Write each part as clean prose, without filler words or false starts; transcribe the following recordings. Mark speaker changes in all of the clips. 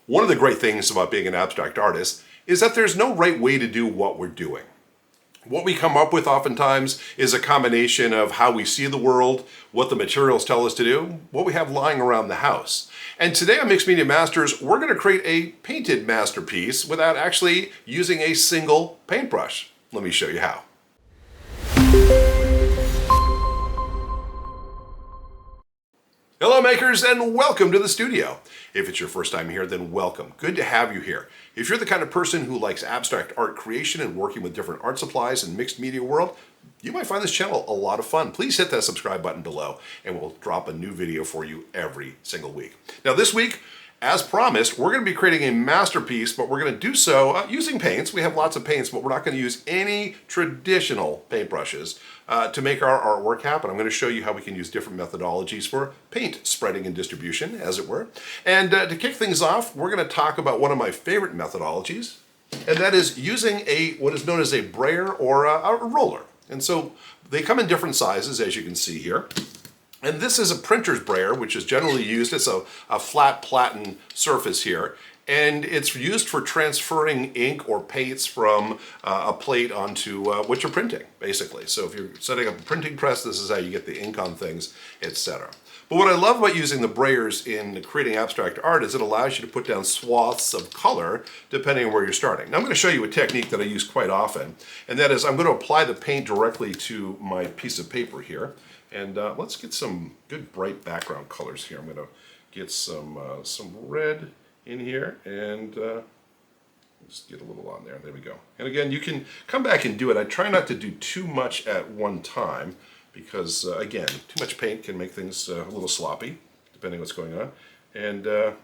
Speaker 1: One of the great things about being an abstract artist is that there's no right way to do what we're doing. What we come up with oftentimes is a combination of how we see the world, what the materials tell us to do, what we have lying around the house. And today on Mixed Media Masters, we're going to create a painted masterpiece without actually using a single paintbrush. Let me show you how. Hello makers, and welcome to the studio. If it's your first time here, then welcome. Good to have you here. If you're the kind of person who likes abstract art creation and working with different art supplies in mixed media world, you might find this channel a lot of fun. Please hit that subscribe button below and we'll drop a new video for you every single week. Now this week, as promised, we're going to be creating a masterpiece, but we're going to do so using paints. We have lots of paints, but we're not going to use any traditional paintbrushes to make our artwork happen. I'm going to show you how we can use different methodologies for paint spreading and distribution, as it were. And to kick things off, we're going to talk about one of my favorite methodologies, and that is using what is known as a brayer or a roller. And so they come in different sizes, as you can see here. And this is a printer's brayer, which is generally used as a flat platen surface here. And it's used for transferring ink or paints from a plate onto what you're printing, basically. So if you're setting up a printing press, this is how you get the ink on things, etc. But what I love about using the brayers in creating abstract art is it allows you to put down swaths of color depending on where you're starting. Now I'm going to show you a technique that I use quite often, and that is I'm going to apply the paint directly to my piece of paper here. And let's get some good bright background colors here. I'm going to get some red in here and just get a little on there. There we go. And again, you can come back and do it. I try not to do too much at one time because, again, too much paint can make things a little sloppy, depending on what's going on. And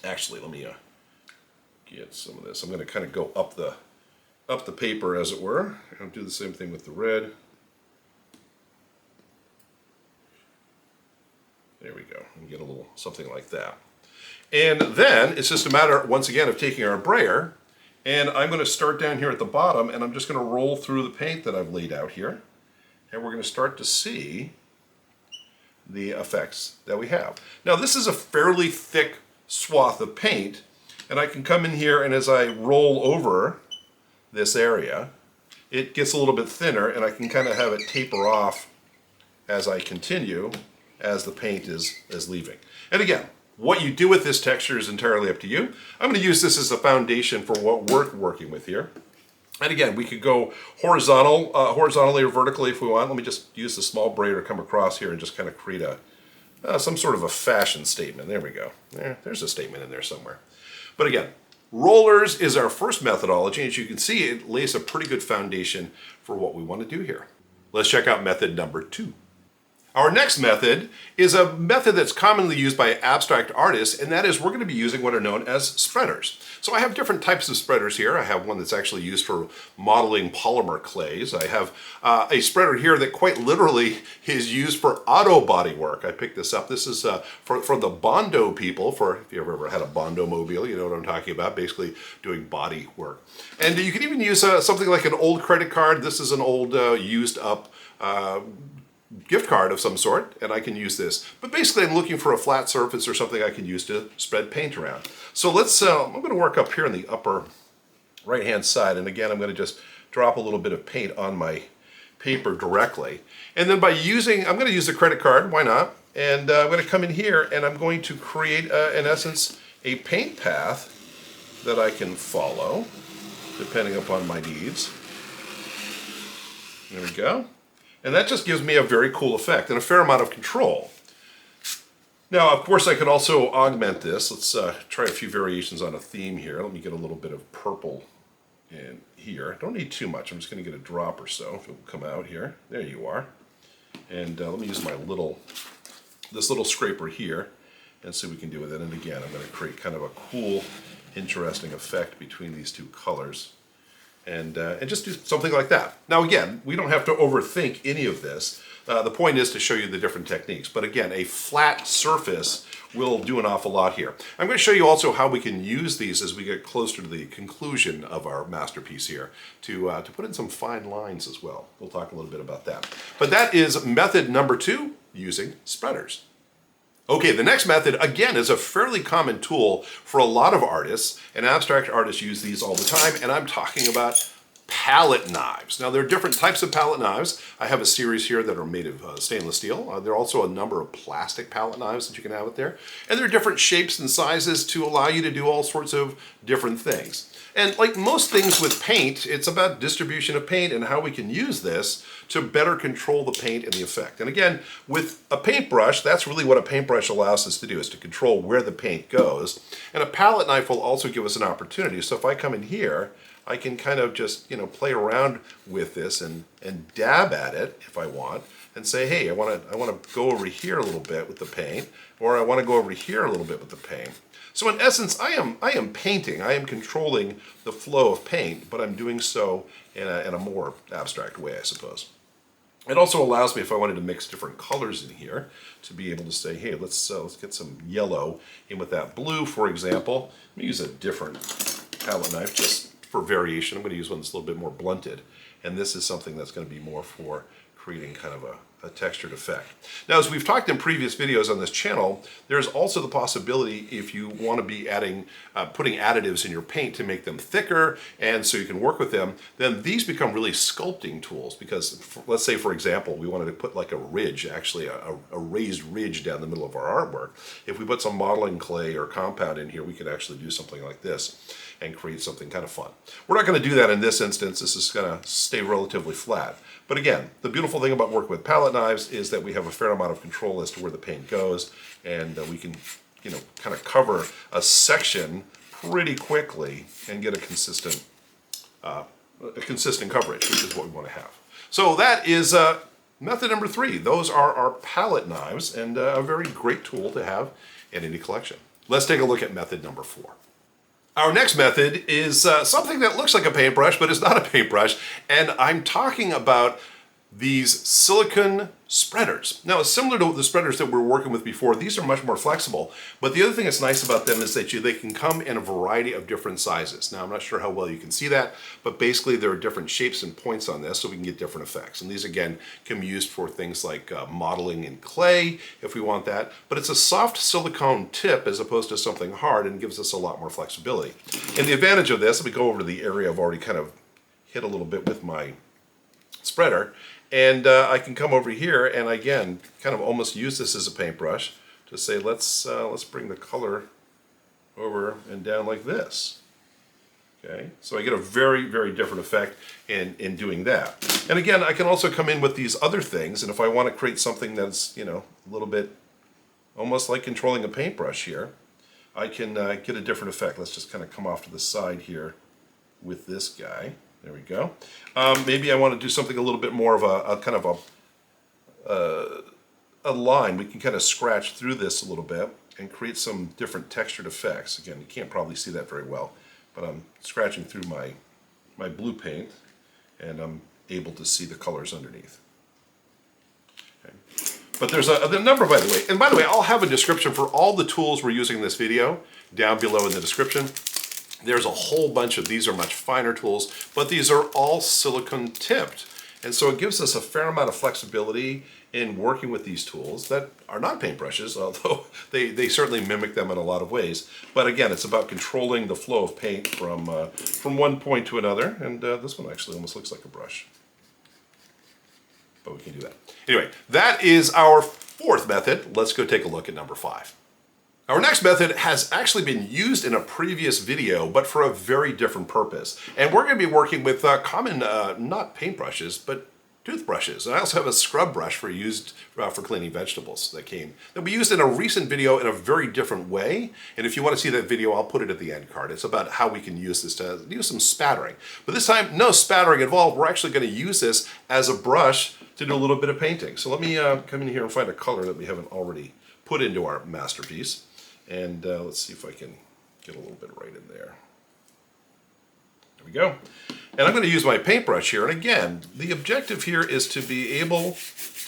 Speaker 1: actually, let me get some of this. I'm going to kind of go up the paper, as it were. I'll do the same thing with the red. There we go. And get a little something like that. And then it's just a matter, once again, of taking our brayer, and I'm going to start down here at the bottom, and I'm just going to roll through the paint that I've laid out here, and we're going to start to see the effects that we have. Now this is a fairly thick swath of paint, and I can come in here, and as I roll over this area, it gets a little bit thinner, and I can kind of have it taper off as I continue, as the paint is leaving. And again, what you do with this texture is entirely up to you. I'm going to use this as a foundation for what we're working with here. And again, we could go horizontally or vertically if we want. Let me just use the small brayer to come across here and just kind of create some sort of a fashion statement. There we go. There's a statement in there somewhere. But again, rollers is our first methodology. As you can see, it lays a pretty good foundation for what we want to do here. Let's check out method number 2. Our next method is a method that's commonly used by abstract artists, and that is we're going to be using what are known as spreaders. So I have different types of spreaders here. I have one that's actually used for modeling polymer clays. I have a spreader here that quite literally is used for auto body work. I picked this up. This is for the Bondo people, if you ever had a Bondo mobile, you know what I'm talking about, basically doing body work. And you can even use something like an old credit card. This is an old used up gift card of some sort, and I can use this. But basically I'm looking for a flat surface or something I can use to spread paint around. So let's, I'm going to work up here in the upper right hand side, and again I'm going to just drop a little bit of paint on my paper directly. And then I'm going to use the credit card, why not? And I'm going to come in here and I'm going to create, in essence, a paint path that I can follow depending upon my needs. There we go. And that just gives me a very cool effect and a fair amount of control. Now, of course, I could also augment this. Let's try a few variations on a theme here. Let me get a little bit of purple in here. Don't need too much. I'm just going to get a drop or so if it will come out here. There you are. And let me use this little scraper here and see what we can do with it. And again, I'm going to create kind of a cool, interesting effect between these two colors. And just do something like that. Now again, we don't have to overthink any of this. The point is to show you the different techniques. But again, a flat surface will do an awful lot here. I'm going to show you also how we can use these as we get closer to the conclusion of our masterpiece here to put in some fine lines as well. We'll talk a little bit about that. But that is method number 2, using spreaders. Okay, the next method, again, is a fairly common tool for a lot of artists, and abstract artists use these all the time, and I'm talking about palette knives. Now, there are different types of palette knives. I have a series here that are made of stainless steel. There are also a number of plastic palette knives that you can have out there, and there are different shapes and sizes to allow you to do all sorts of different things. And like most things with paint, it's about distribution of paint and how we can use this to better control the paint and the effect. And again, with a paintbrush, that's really what a paintbrush allows us to do, is to control where the paint goes. And a palette knife will also give us an opportunity. So if I come in here, I can kind of just, play around with this and dab at it if I want, and say, hey, I want to go over here a little bit with the paint, or I want to go over here a little bit with the paint. So in essence, I am painting. I am controlling the flow of paint, but I'm doing so in a more abstract way, I suppose. It also allows me, if I wanted to mix different colors in here, to be able to say, hey, let's get some yellow in with that blue, for example. Let me use a different palette knife just for variation. I'm going to use one that's a little bit more blunted, and this is something that's going to be more for creating kind of a textured effect. Now, as we've talked in previous videos on this channel, there's also the possibility, if you want to be putting additives in your paint to make them thicker and so you can work with them, then these become really sculpting tools, because let's say, for example, we wanted to put like a ridge, actually a raised ridge down the middle of our artwork. If we put some modeling clay or compound in here, we could actually do something like this and create something kind of fun. We're not going to do that in this instance. This is going to stay relatively flat. But again, the beautiful thing about working with palette knives is that we have a fair amount of control as to where the paint goes, and we can, kind of cover a section pretty quickly and get a consistent coverage, which is what we want to have. So that is method number 3. Those are our palette knives, and a very great tool to have in any collection. Let's take a look at method number 4. Our next method is something that looks like a paintbrush, but it's not a paintbrush, and I'm talking about these silicone spreaders. Now, similar to the spreaders that we were working with before, these are much more flexible, but the other thing that's nice about them is that they can come in a variety of different sizes. Now, I'm not sure how well you can see that, but basically there are different shapes and points on this, so we can get different effects. And these, again, can be used for things like modeling in clay, if we want that, but it's a soft silicone tip as opposed to something hard, and gives us a lot more flexibility. And the advantage of this, let me go over to the area I've already kind of hit a little bit with my spreader, and I can come over here and again kind of almost use this as a paintbrush to say, let's bring the color over and down like this. Okay, so I get a very, very different effect in doing that. And again, I can also come in with these other things, and if I want to create something that's a little bit almost like controlling a paintbrush here, I can get a different effect. Let's just kind of come off to the side here with this guy. There we go. Maybe I want to do something a little bit more of a kind of a line. We can kind of scratch through this a little bit and create some different textured effects. Again, you can't probably see that very well, but I'm scratching through my blue paint, and I'm able to see the colors underneath. Okay. But there's a number, by the way. And by the way, I'll have a description for all the tools we're using in this video down below in the description. There's a whole bunch of these are much finer tools, but these are all silicone tipped. And so it gives us a fair amount of flexibility in working with these tools that are not paintbrushes, although they certainly mimic them in a lot of ways. But again, it's about controlling the flow of paint from one point to another. And this one actually almost looks like a brush. But we can do that. Anyway, that is our 4th method. Let's go take a look at number 5. Our next method has actually been used in a previous video, but for a very different purpose. And we're going to be working with common, not paintbrushes, but toothbrushes. And I also have a scrub brush for cleaning vegetables that we used in a recent video in a very different way. And if you want to see that video, I'll put it at the end card. It's about how we can use this to do some spattering. But this time, no spattering involved. We're actually going to use this as a brush to do a little bit of painting. So let me come in here and find a color that we haven't already put into our masterpiece. And let's see if I can get a little bit right in there. There we go. And I'm going to use my paintbrush here. And again, the objective here is to be able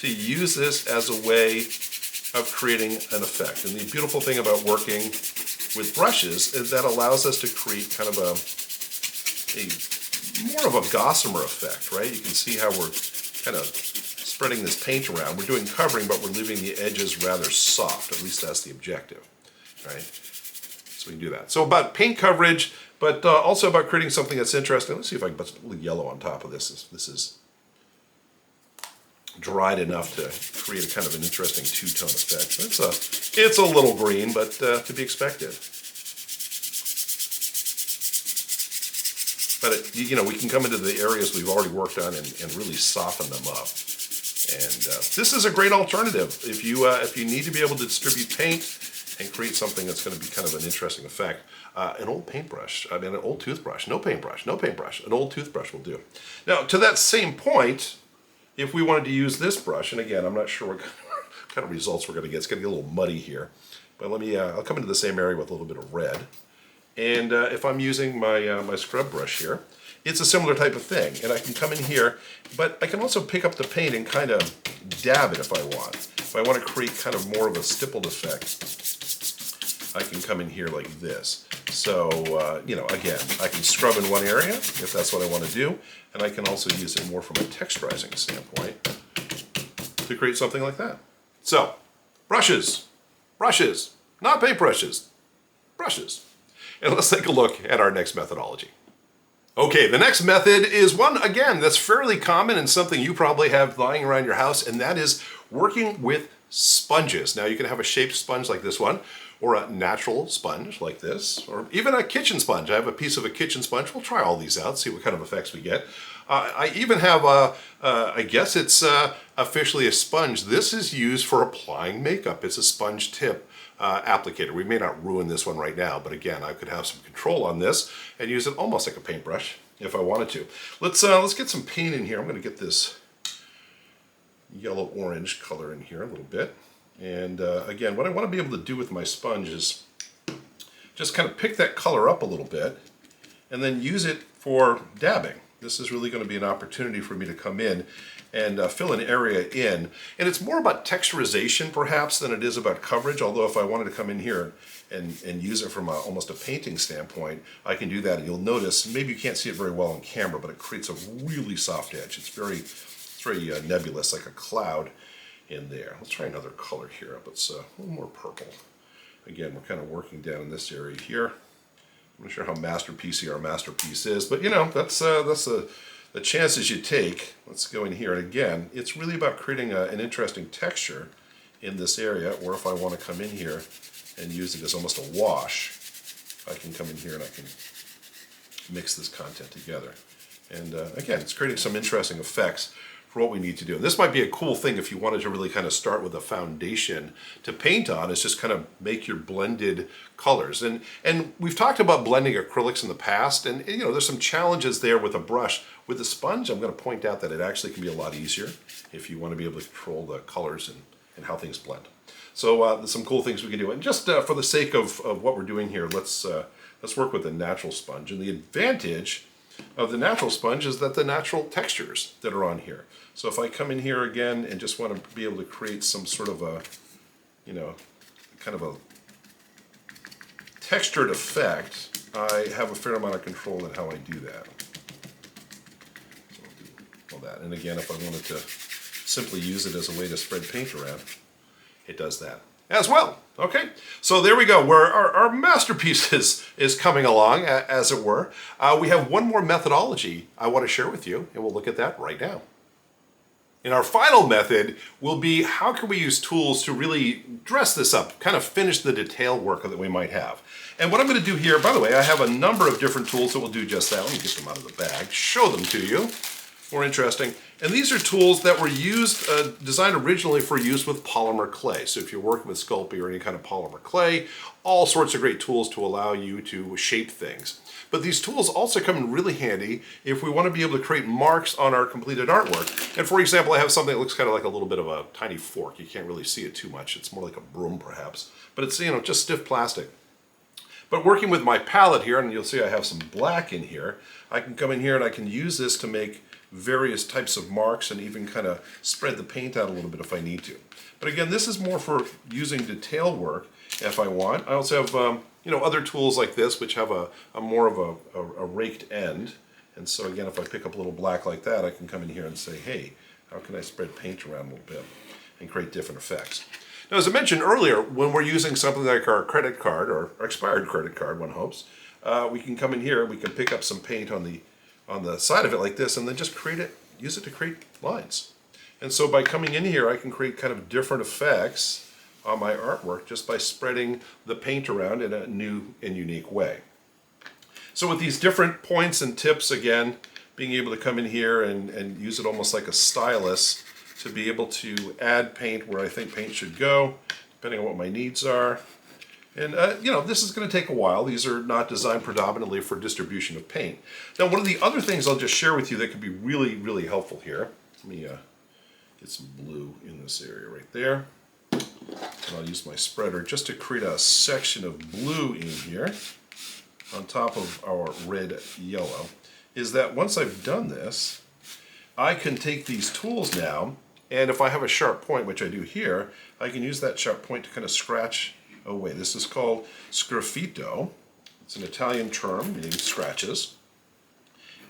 Speaker 1: to use this as a way of creating an effect. And the beautiful thing about working with brushes is that allows us to create kind of a more of a gossamer effect, right? You can see how we're kind of spreading this paint around. We're doing covering, but we're leaving the edges rather soft. At least that's the objective, right? So we can do that. So about paint coverage, but also about creating something that's interesting. Let's see if I can put a little yellow on top of this. This is dried enough to create a kind of an interesting two-tone effect. It's a little green, but to be expected. But you know, we can come into the areas we've already worked on and really soften them up. And this is a great alternative if you need to be able to distribute paint and create something that's going to be kind of an interesting effect. An old paintbrush, I mean an old toothbrush, no paintbrush, an old toothbrush will do. Now to that same point, if we wanted to use this brush, and again, I'm not sure what kind of results we're going to get. It's going to get a little muddy here, but let me, I'll come into the same area with a little bit of red. And if I'm using my, my scrub brush here, it's a similar type of thing. And I can come in here, but I can also pick up the paint and kind of dab it if I want. If I want to create kind of more of a stippled effect, I can come in here like this. So, you know, again, I can scrub in one area if that's what I want to do, and I can also use it more from a texturizing standpoint to create something like that. So, brushes, not paintbrushes, brushes. And let's take a look at our next methodology. Okay, the next method is one, again, that's fairly common and something you probably have lying around your house, and that is working with sponges. Now, you can have a shaped sponge like this one, or a natural sponge like this, or even a kitchen sponge. I have a piece of a kitchen sponge. We'll try all these out, see what kind of effects we get. I even have I guess it's officially a sponge. This is used for applying makeup. It's a sponge tip applicator. We may not ruin this one right now, but again, I could have some control on this and use it almost like a paintbrush if I wanted to. Let's get some paint in here. I'm going to get this yellow-orange color in here a little bit. And again, what I want to be able to do with my sponge is just kind of pick that color up a little bit and then use it for dabbing. This is really going to be an opportunity for me to come in and fill an area in. And it's more about texturization perhaps than it is about coverage, although if I wanted to come in here and use it from almost a painting standpoint, I can do that. And you'll notice, maybe you can't see it very well on camera, but it creates a really soft edge. It's very nebulous, like a cloud in there. Let's try another color here. It's a little more purple. Again, we're kind of working down in this area here. I'm not sure how masterpiecey our masterpiece is, but you know, that's the chances you take. Let's go in here, and again, it's really about creating an interesting texture in this area, or if I want to come in here and use it as almost a wash, I can come in here and I can mix this content together. And again, it's creating some interesting effects for what we need to do. And this might be a cool thing if you wanted to really kind of start with a foundation to paint on, is just kind of make your blended colors. And we've talked about blending acrylics in the past, and you know, there's some challenges there with a brush. With a sponge, I'm going to point out that it actually can be a lot easier if you want to be able to control the colors and how things blend. So there's some cool things we can do. And just for the sake of what we're doing here, let's work with a natural sponge. And the advantage of the natural sponge is that the natural textures that are on here. So if I come in here again and just want to be able to create some sort of a, you know, kind of a textured effect, I have a fair amount of control in how I do that. So I'll do all that. And again, if I wanted to simply use it as a way to spread paint around, it does that as well. Okay, so there we go. Our masterpiece is coming along, as it were. We have one more methodology I want to share with you, and we'll look at that right now. And our final method will be, how can we use tools to really dress this up, kind of finish the detail work that we might have. And what I'm going to do here, by the way, I have a number of different tools that will do just that. Let me get them out of the bag, show them to you. More interesting. And these are tools that were used, designed originally for use with polymer clay. So if you're working with Sculpey or any kind of polymer clay, all sorts of great tools to allow you to shape things. But these tools also come in really handy if we want to be able to create marks on our completed artwork. And for example, I have something that looks kind of like a little bit of a tiny fork. You can't really see it too much. It's more like a broom perhaps, but it's, you know, just stiff plastic. But working with my palette here, and you'll see I have some black in here, I can come in here and I can use this to make various types of marks and even kind of spread the paint out a little bit if I need to. But again, this is more for using detail work if I want. I also have you know, other tools like this which have a more of a raked end. And so again, if I pick up a little black like that, I can come in here and say, hey, How can I spread paint around a little bit and create different effects? Now, as I mentioned earlier, when we're using something like our credit card or our expired credit card, one hopes, we can come in here, we can pick up some paint on the side of it like this, and then just use it to create lines. And so by coming in here, I can create kind of different effects on my artwork just by spreading the paint around in a new and unique way. So with these different points and tips, again, being able to come in here and use it almost like a stylus to be able to add paint where I think paint should go, depending on what my needs are. And, this is going to take a while. These are not designed predominantly for distribution of paint. Now, one of the other things I'll just share with you that could be really, really helpful here, let me get some blue in this area right there. And I'll use my spreader just to create a section of blue in here on top of our red yellow, is that once I've done this, I can take these tools now, and if I have a sharp point, which I do here, I can use that sharp point to kind of scratch away. This is called sgraffito. It's an Italian term meaning scratches.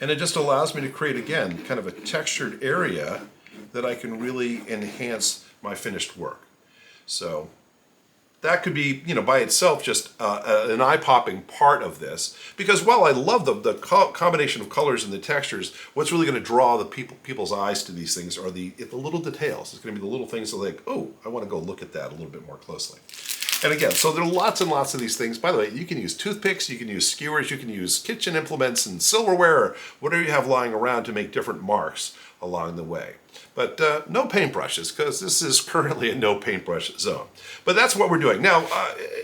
Speaker 1: And it just allows me to create, again, kind of a textured area that I can really enhance my finished work. So that could be, by itself just an eye-popping part of this. Because while I love the combination of colors and the textures, what's really going to draw the people's eyes to these things are the little details. It's going to be the little things that like, oh, I want to go look at that a little bit more closely. And again, so there are lots and lots of these things. By the way, you can use toothpicks, you can use skewers, you can use kitchen implements and silverware, or whatever you have lying around to make different marks along the way. But no paintbrushes, because this is currently a no paintbrush zone. But that's what we're doing. Now,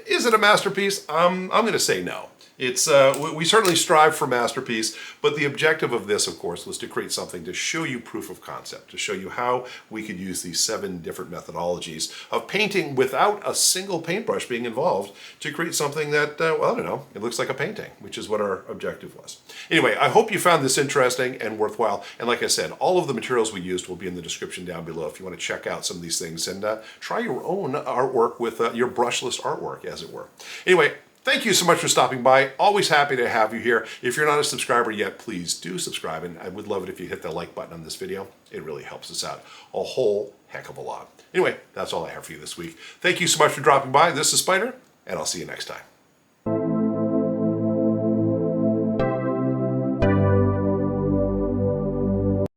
Speaker 1: is it a masterpiece? I'm going to say no. It's we certainly strive for masterpiece, but the objective of this, of course, was to create something to show you proof of concept, to show you how we could use these 7 different methodologies of painting without a single paintbrush being involved to create something that, well, I don't know, it looks like a painting, which is what our objective was. Anyway, I hope you found this interesting and worthwhile. And like I said, all of the materials we used will be in the description down below if you want to check out some of these things and try your own artwork with your brushless artwork, as it were. Anyway, thank you so much for stopping by. Always happy to have you here. If you're not a subscriber yet, please do subscribe, and I would love it if you hit the like button on this video. It really helps us out a whole heck of a lot. Anyway, that's all I have for you this week. Thank you so much for dropping by. This is Spider, and I'll see you next time.